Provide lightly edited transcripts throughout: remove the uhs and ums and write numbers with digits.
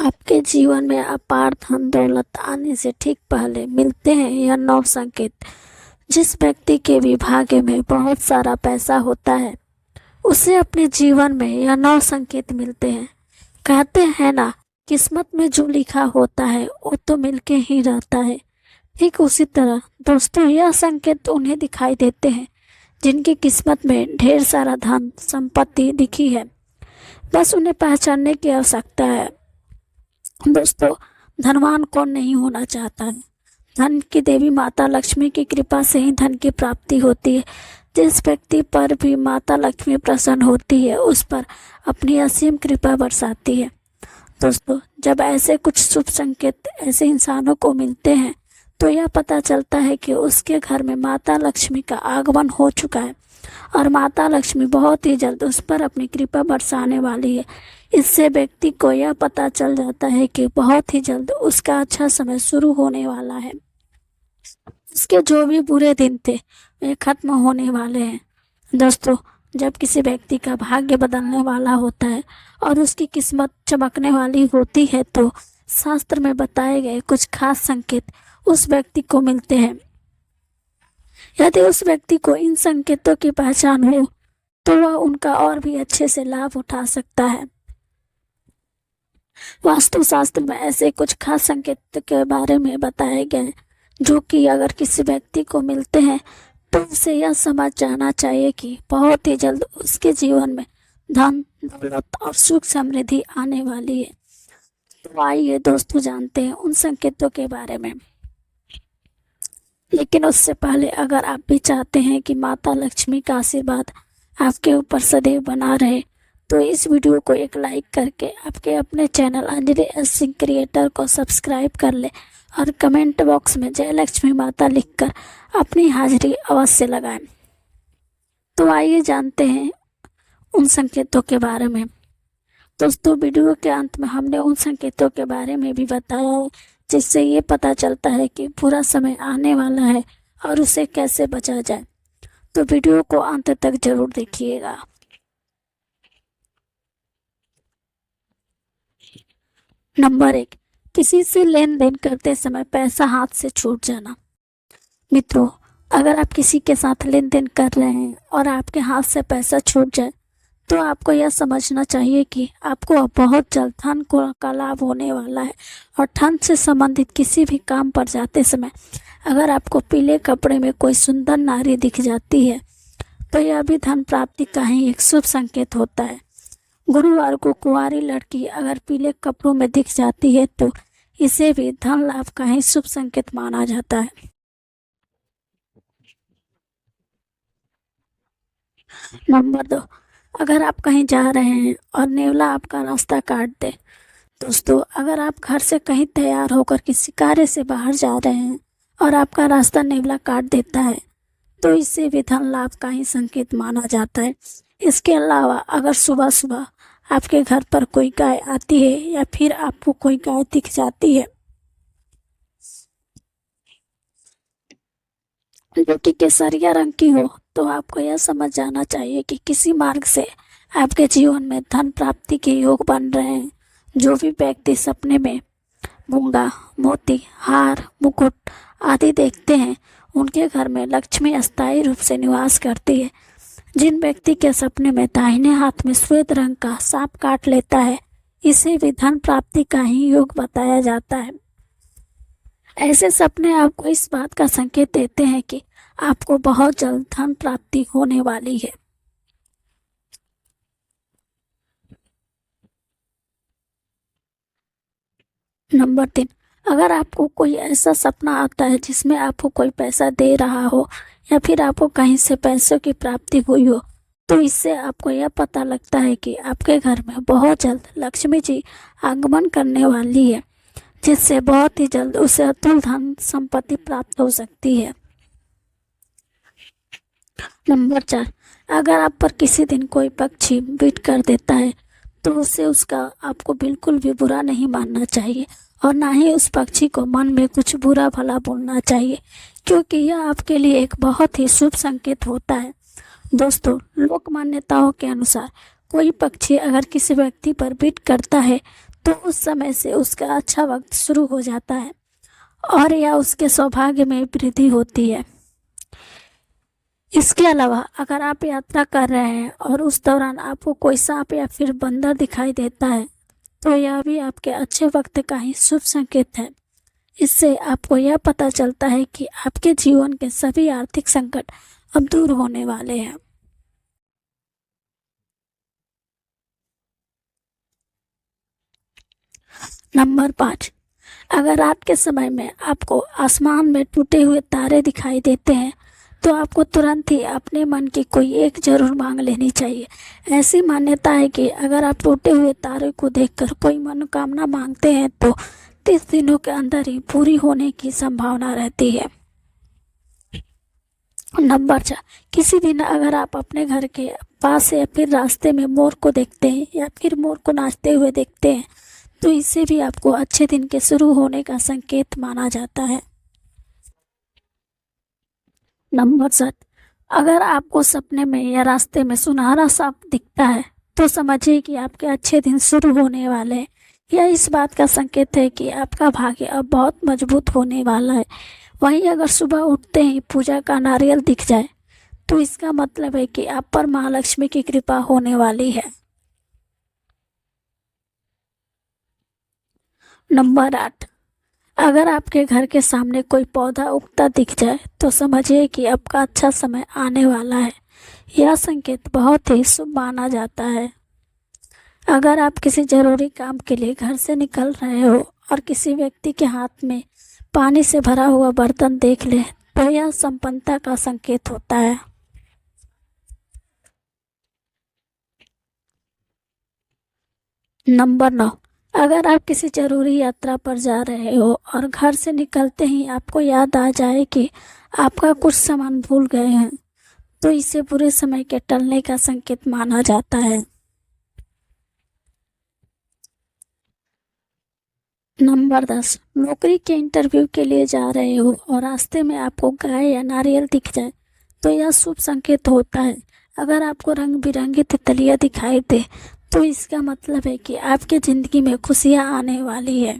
आपके जीवन में अपार धन दौलत आने से ठीक पहले मिलते हैं यह 9 संकेत। जिस व्यक्ति के भी भाग्य में बहुत सारा पैसा होता है उसे अपने जीवन में यह 9 संकेत मिलते हैं। कहते हैं ना, किस्मत में जो लिखा होता है वो तो मिलके ही रहता है। ठीक उसी तरह दोस्तों, यह संकेत उन्हें दिखाई देते हैं जिनकी किस्मत में ढेर सारा धन संपत्ति लिखी है। बस उन्हें पहचानने की आवश्यकता है। दोस्तों, धनवान कौन नहीं होना चाहता है। धन की देवी माता लक्ष्मी की कृपा से ही धन की प्राप्ति होती है। जिस व्यक्ति पर भी माता लक्ष्मी प्रसन्न होती है उस पर अपनी असीम कृपा बरसाती है। दोस्तों, जब ऐसे कुछ शुभ संकेत ऐसे इंसानों को मिलते हैं तो यह पता चलता है कि उसके घर में माता लक्ष्मी का आगमन हो चुका है और माता लक्ष्मी बहुत ही जल्द उस पर अपनी कृपा बरसाने वाली है। इससे व्यक्ति को यह पता चल जाता है कि बहुत ही जल्द उसका अच्छा समय शुरू होने वाला है। उसके जो भी बुरे दिन थे वे खत्म होने वाले हैं। दोस्तों, जब किसी व्यक्ति का भाग्य बदलने वाला होता है और उसकी किस्मत चमकने वाली होती है तो शास्त्र में बताए गए कुछ खास संकेत उस व्यक्ति को मिलते हैं। यदि उस व्यक्ति को इन संकेतों की पहचान हो तो वह उनका और भी अच्छे से लाभ उठा सकता है। वास्तुशास्त्र में ऐसे कुछ खास संकेत के बारे में बताया गया है जो कि अगर किसी व्यक्ति को मिलते हैं तो उसे यह समझ जाना चाहिए कि बहुत ही जल्द उसके जीवन में धन दौलत और सुख समृद्धि आने वाली है। तो आइए दोस्तों, जानते हैं उन संकेतों के बारे में। लेकिन उससे पहले अगर आप भी चाहते हैं कि माता लक्ष्मी का आशीर्वाद आपके ऊपर सदैव बना रहे तो इस वीडियो को एक लाइक करके आपके अपने channel Anjali S Singh creator को सब्सक्राइब कर ले और कमेंट बॉक्स में जय लक्ष्मी माता लिखकर अपनी हाजिरी अवश्य लगाएं। तो आइए जानते हैं उन संकेतों के बारे में। दोस्तों, वीडियो के अंत में हमने उन संकेतों के बारे में भी बताया है जिससे ये पता चलता है कि बुरा समय आने वाला है और उसे कैसे बचा जाए। तो वीडियो को अंत तक जरूर देखिएगा। नंबर 1, किसी से लेन देन करते समय पैसा हाथ से छूट जाना। मित्रों, अगर आप किसी के साथ लेन देन कर रहे हैं और आपके हाथ से पैसा छूट जाए तो आपको यह समझना चाहिए कि आपको अब बहुत जल्द धन का लाभ होने वाला है। और धन से संबंधित किसी भी काम पर जाते समय अगर आपको पीले कपड़े में कोई सुंदर नारी दिख जाती है तो यह भी धन प्राप्ति का ही एक शुभ संकेत होता है। गुरुवार को कुंवारी लड़की अगर पीले कपड़ों में दिख जाती है तो इसे भी धन लाभ का ही शुभ संकेत माना जाता है। नंबर 2, अगर आप कहीं जा रहे हैं और नेवला आपका रास्ता काट दे। दोस्तों, अगर आप घर से कहीं तैयार होकर किसी कार्य से बाहर जा रहे हैं और आपका रास्ता नेवला काट देता है तो इससे भी धन लाभ का ही संकेत माना जाता है। इसके अलावा अगर सुबह सुबह आपके घर पर कोई गाय आती है या फिर आपको कोई गाय दिख जाती है जो कि केसरिया रंग की हो तो आपको यह समझ जाना चाहिए कि किसी मार्ग से आपके जीवन में धन प्राप्ति के योग बन रहे हैं। जो भी व्यक्ति सपने में मूंगा, मोती, हार, मुकुट आदि देखते हैं उनके घर में लक्ष्मी अस्थायी रूप से निवास करती है। जिन व्यक्ति के सपने में दाहिने हाथ में श्वेत रंग का सांप काट लेता है इसे भी धन प्राप्ति का ही योग बताया जाता है। ऐसे सपने आपको इस बात का संकेत देते हैं कि आपको बहुत जल्द धन प्राप्ति होने वाली है। नंबर 3, अगर आपको कोई ऐसा सपना आता है जिसमें आपको कोई पैसा दे रहा हो या फिर आपको कहीं से पैसों की प्राप्ति हुई हो तो इससे आपको यह पता लगता है कि आपके घर में बहुत जल्द लक्ष्मी जी आगमन करने वाली है, जिससे बहुत ही जल्द उसे अतुल धन संपत्ति प्राप्त हो सकती है। नंबर 4, अगर आप पर किसी दिन कोई पक्षी बीट कर देता है तो उससे उसका आपको बिल्कुल भी बुरा नहीं मानना चाहिए और ना ही उस पक्षी को मन में कुछ बुरा भला बोलना चाहिए, क्योंकि यह आपके लिए एक बहुत ही शुभ संकेत होता है। दोस्तों, लोक मान्यताओं के अनुसार कोई पक्षी अगर किसी व्यक्ति पर बीट करता है तो उस समय से उसका अच्छा वक्त शुरू हो जाता है और या उसके सौभाग्य में वृद्धि होती है। इसके अलावा अगर आप यात्रा कर रहे हैं और उस दौरान आपको कोई सांप या फिर बंदर दिखाई देता है तो यह भी आपके अच्छे वक्त का ही शुभ संकेत है। इससे आपको यह पता चलता है कि आपके जीवन के सभी आर्थिक संकट अब दूर होने वाले हैं। नंबर 5, अगर रात के समय में आपको आसमान में टूटे हुए तारे दिखाई देते हैं तो आपको तुरंत ही अपने मन की कोई एक जरूर मांग लेनी चाहिए। ऐसी मान्यता है कि अगर आप टूटे हुए तारे को देखकर कोई मनोकामना मांगते हैं तो 30 दिनों के अंदर ही पूरी होने की संभावना रहती है। नंबर 4, किसी दिन अगर आप अपने घर के पास या फिर रास्ते में मोर को देखते हैं या फिर मोर को नाचते हुए देखते हैं तो इससे भी आपको अच्छे दिन के शुरू होने का संकेत माना जाता है। नंबर 7, अगर आपको सपने में या रास्ते में सुनहरा सांप दिखता है तो समझिए कि आपके अच्छे दिन शुरू होने वाले हैं। यह इस बात का संकेत है कि आपका भाग्य अब बहुत मजबूत होने वाला है। वहीं अगर सुबह उठते ही पूजा का नारियल दिख जाए तो इसका मतलब है कि आप पर महालक्ष्मी की कृपा होने वाली है। नंबर 8, अगर आपके घर के सामने कोई पौधा उगता दिख जाए तो समझिए कि आपका अच्छा समय आने वाला है। यह संकेत बहुत ही शुभ माना जाता है। अगर आप किसी जरूरी काम के लिए घर से निकल रहे हो और किसी व्यक्ति के हाथ में पानी से भरा हुआ बर्तन देख ले तो यह संपन्नता का संकेत होता है। नंबर 9, अगर आप किसी जरूरी यात्रा पर जा रहे हो और घर से निकलते ही आपको याद आ जाए कि आपका कुछ सामान भूल गए हैं तो इसे बुरे समय के टलने का संकेत माना जाता है। नंबर 10, नौकरी के इंटरव्यू के लिए जा रहे हो और रास्ते में आपको गाय या नारियल दिख जाए तो यह शुभ संकेत होता है। अगर आपको रंग बिरंगी तितलियां दिखाई दे तो इसका मतलब है कि आपकी जिंदगी में खुशियां आने वाली है।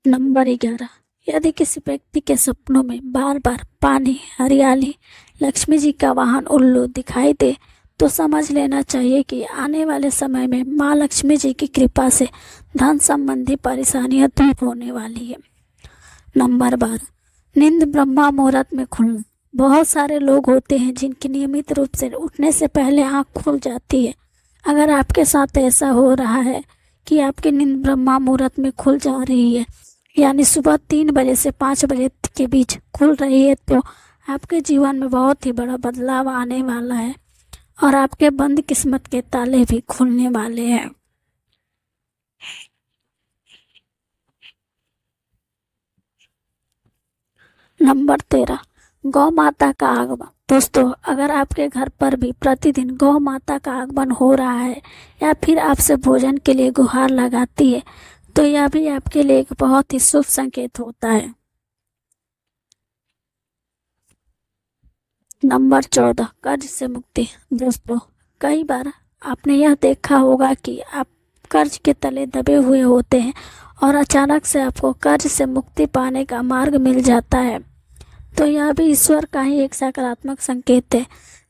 नंबर 11, यदि किसी व्यक्ति के सपनों में बार बार पानी, हरियाली, लक्ष्मी जी का वाहन उल्लू दिखाई दे तो समझ लेना चाहिए कि आने वाले समय में माँ लक्ष्मी जी की कृपा से धन संबंधी परेशानियां दूर होने वाली है। नंबर 12, नींद ब्रह्मा मुहूर्त में खुलना। बहुत सारे लोग होते हैं जिनकी नियमित रूप से उठने से पहले आँख खुल जाती है। अगर आपके साथ ऐसा हो रहा है कि आपकी नींद ब्रह्मा मुहूर्त में खुल जा रही है यानी सुबह 3 बजे से 5 बजे के बीच खुल रही है तो आपके जीवन में बहुत ही बड़ा बदलाव आने वाला है और आपके बंद किस्मत के ताले भी खुलने वाले हैं। नंबर 13, गौ माता का आगमन। दोस्तों, अगर आपके घर पर भी प्रतिदिन गौ माता का आगमन हो रहा है या फिर आपसे भोजन के लिए गुहार लगाती है तो यह भी आपके लिए एक बहुत ही शुभ संकेत होता है। नंबर 14, कर्ज से मुक्ति। दोस्तों, कई बार आपने यह देखा होगा कि आप कर्ज के तले दबे हुए होते हैं और अचानक से आपको कर्ज से मुक्ति पाने का मार्ग मिल जाता है तो यह भी ईश्वर का ही एक सकारात्मक संकेत है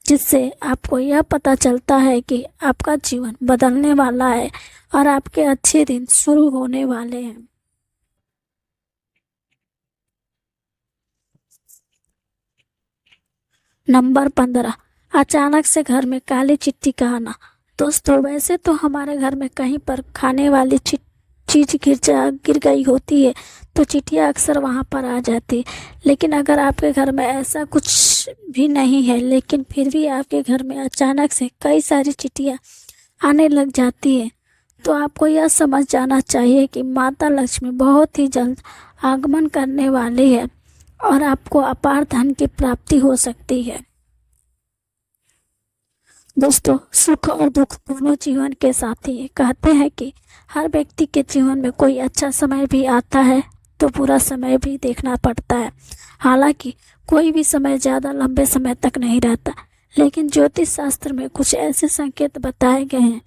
जिससे आपको यह पता चलता है कि आपका जीवन बदलने वाला है और आपके अच्छे दिन शुरू होने वाले हैं। नंबर 15, अचानक से घर में काली चिट्ठी का आना। दोस्तों, वैसे तो हमारे घर में कहीं पर खाने वाली चीज गिर गई होती है तो चिट्ठियाँ अक्सर वहाँ पर आ जाती है। लेकिन अगर आपके घर में ऐसा कुछ भी नहीं है लेकिन फिर भी आपके घर में अचानक से कई सारी चिट्ठियाँ आने लग जाती है तो आपको यह समझ जाना चाहिए कि माता लक्ष्मी बहुत ही जल्द आगमन करने वाली है और आपको अपार धन की प्राप्ति हो सकती है। दोस्तों, सुख और दुख दोनों जीवन के साथी हैं। कहते हैं कि हर व्यक्ति के जीवन में कोई अच्छा समय भी आता है तो बुरा समय भी देखना पड़ता है। हालांकि कोई भी समय ज़्यादा लंबे समय तक नहीं रहता, लेकिन ज्योतिष शास्त्र में कुछ ऐसे संकेत बताए गए हैं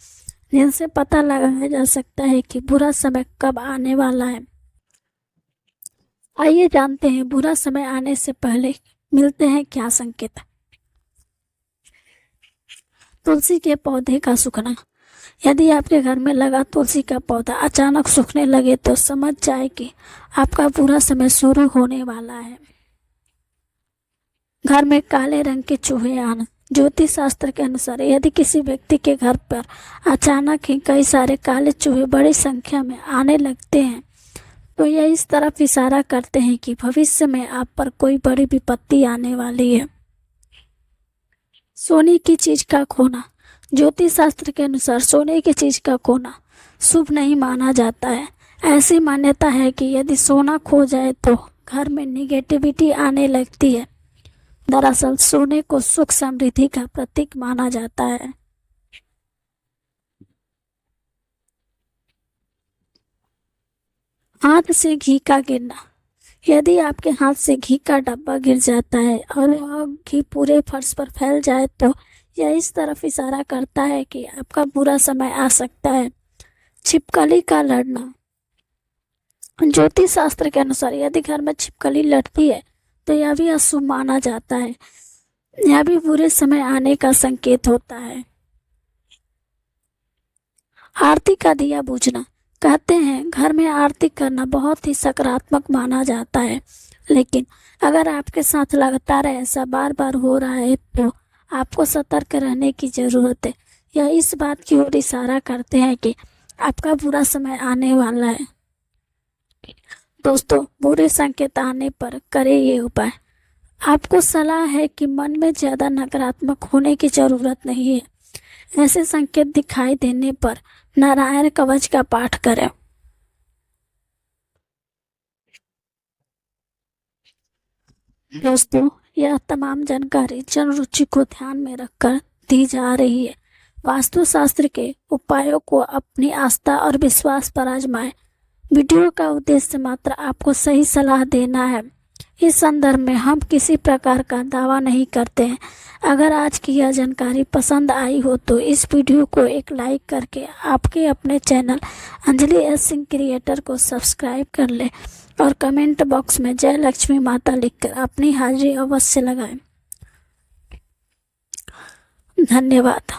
जिनसे पता लगाया जा सकता है कि बुरा समय कब आने वाला है। आइए जानते हैं बुरा समय आने से पहले मिलते हैं क्या संकेत। तुलसी के पौधे का सूखना। यदि आपके घर में लगा तुलसी का पौधा अचानक सूखने लगे तो समझ जाए कि आपका बुरा समय शुरू होने वाला है। घर में काले रंग के चूहे आना। ज्योतिष शास्त्र के अनुसार यदि किसी व्यक्ति के घर पर अचानक ही कई सारे काले चूहे बड़ी संख्या में आने लगते हैं तो यह इस तरफ इशारा करते हैं कि भविष्य में आप पर कोई बड़ी विपत्ति आने वाली है। सोने की चीज का खोना। ज्योतिष शास्त्र के अनुसार सोने की चीज का खोना शुभ नहीं माना जाता है। ऐसी मान्यता है कि यदि सोना खो जाए तो घर में निगेटिविटी आने लगती है। दरअसल सोने को सुख समृद्धि का प्रतीक माना जाता है। हाथ से घी का गिरना। यदि आपके हाथ से घी का डब्बा गिर जाता है और वह घी पूरे फर्श पर फैल जाए तो यह इस तरफ इशारा करता है कि आपका बुरा समय आ सकता है। छिपकली का लड़ना। ज्योतिष शास्त्र के अनुसार यदि घर में छिपकली लड़ती है तो यह भी अशुभ माना जाता है। यह भी बुरे समय आने का संकेत होता है। आरती का दिया बुझना। कहते हैं घर में आरती करना बहुत ही सकारात्मक माना जाता है, लेकिन अगर आपके साथ लगातार ऐसा बार बार हो रहा है तो आपको सतर्क रहने की ज़रूरत है। यह इस बात की ओर इशारा करते हैं कि आपका बुरा समय आने वाला है। दोस्तों, बुरे संकेत आने पर करें ये उपाय। आपको सलाह है कि मन में ज़्यादा नकारात्मक होने की ज़रूरत नहीं है। ऐसे संकेत दिखाई देने पर नारायण कवच का पाठ करें। दोस्तों, यह तमाम जानकारी जन रुचि को ध्यान में रखकर दी जा रही है। वास्तुशास्त्र के उपायों को अपनी आस्था और विश्वास पर आजमाएं। वीडियो का उद्देश्य मात्र आपको सही सलाह देना है। इस संदर्भ में हम किसी प्रकार का दावा नहीं करते हैं। अगर आज की यह जानकारी पसंद आई हो तो इस वीडियो को एक लाइक करके आपके अपने channel Anjali S Singh creator को सब्सक्राइब कर ले और कमेंट बॉक्स में जय लक्ष्मी माता लिखकर अपनी हाजिरी अवश्य लगाएं। धन्यवाद।